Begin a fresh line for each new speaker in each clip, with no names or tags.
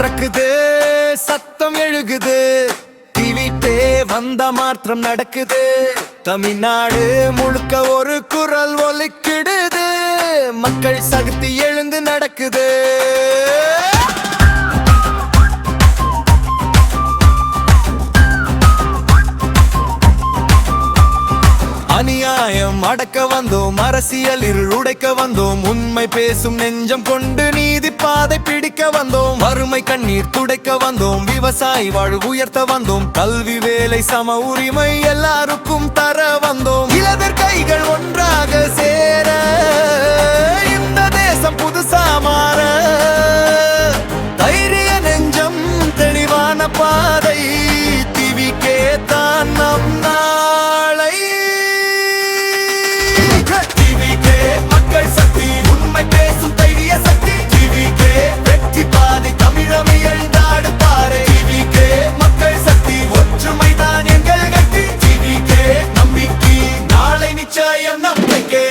பறக்குது, சத்தம் எழுகுது, டிவிட்டே வந்த மாற்றம் நடக்குது. தமிழ்நாடு முழுக்க ஒரு குரல் ஒலிக்கிடுது, மக்கள் சக்தி எழுந்து நடக்குது. அநியாயம் அடக்க வந்தோம், அரசியல் இருள் உடைக்க வந்தோம், உண்மை பேசும் நெஞ்சம் கொண்டு நீதி பாதை பிடிக்க வந்தோம், வறுமை கண்ணீர் துடைக்க வந்தோம், விவசாயி வாழ்வு உயர்த்த வந்தோம், கல்வி வேலை சம உரிமை எல்லாருக்கும் தர வந்தோம். இளவர் கைகள் ஒன்றாக சேர இந்த தேசம் புதுசா மாற, தைரிய நெஞ்சம் தெளிவான பாதை, டிவிக்கே தான் நம் நாளை. மக்கள் சக்தி, உண்மை பேசும் தைரிய சக்தி, டிவிக்கே வெற்றி பாதை, தமிழமை எழுந்தாடு பாரு. டிவிக்கே மக்கள் சக்தி, ஒற்றுமை தான் எங்கள் கட்டி, டிவிக்கே நம்பிக்கை, நாளை நிச்சயம் நம்பிக்கை.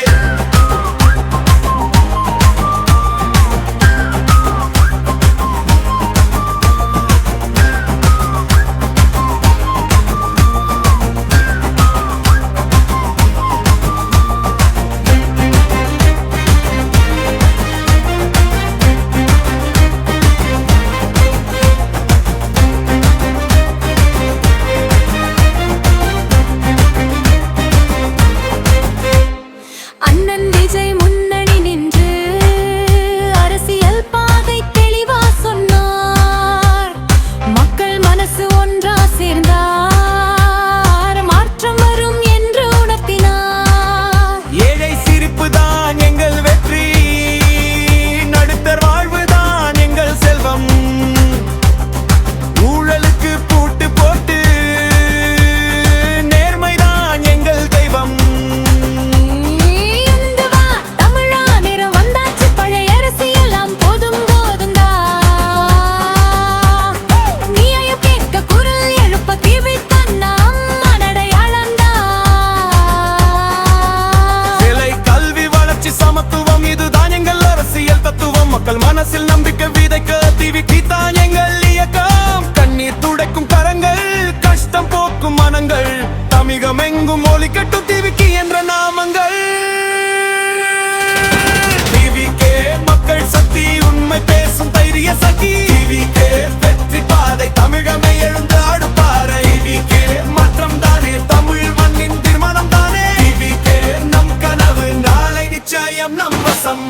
மக்கள் மனசில் நம்பிக்கை விதைக்க டிவிக்கு தான் எங்கள் இயக்கம். கண்ணீர் துடைக்கும் கரங்கள், கஷ்டம் போக்கும் மனங்கள், தமிழகம் எங்கும் ஒலிக்கட்டும் டிவிக்கு என்ற நாமங்கள். டிவிக்கே மக்கள் சக்தி, உண்மை பேசும் தைரிய சக்தி, டிவிக்கே வெற்றி பாதை, தமிழமை எழுந்து ஆடுபாறை. டிவிக்கே மாற்றம் தானே, தமிழ் மண்ணின் தீர்மானம் தானே, டிவிக்கே நம் கனவு, நாளை நிச்சயம் நம் வசம்.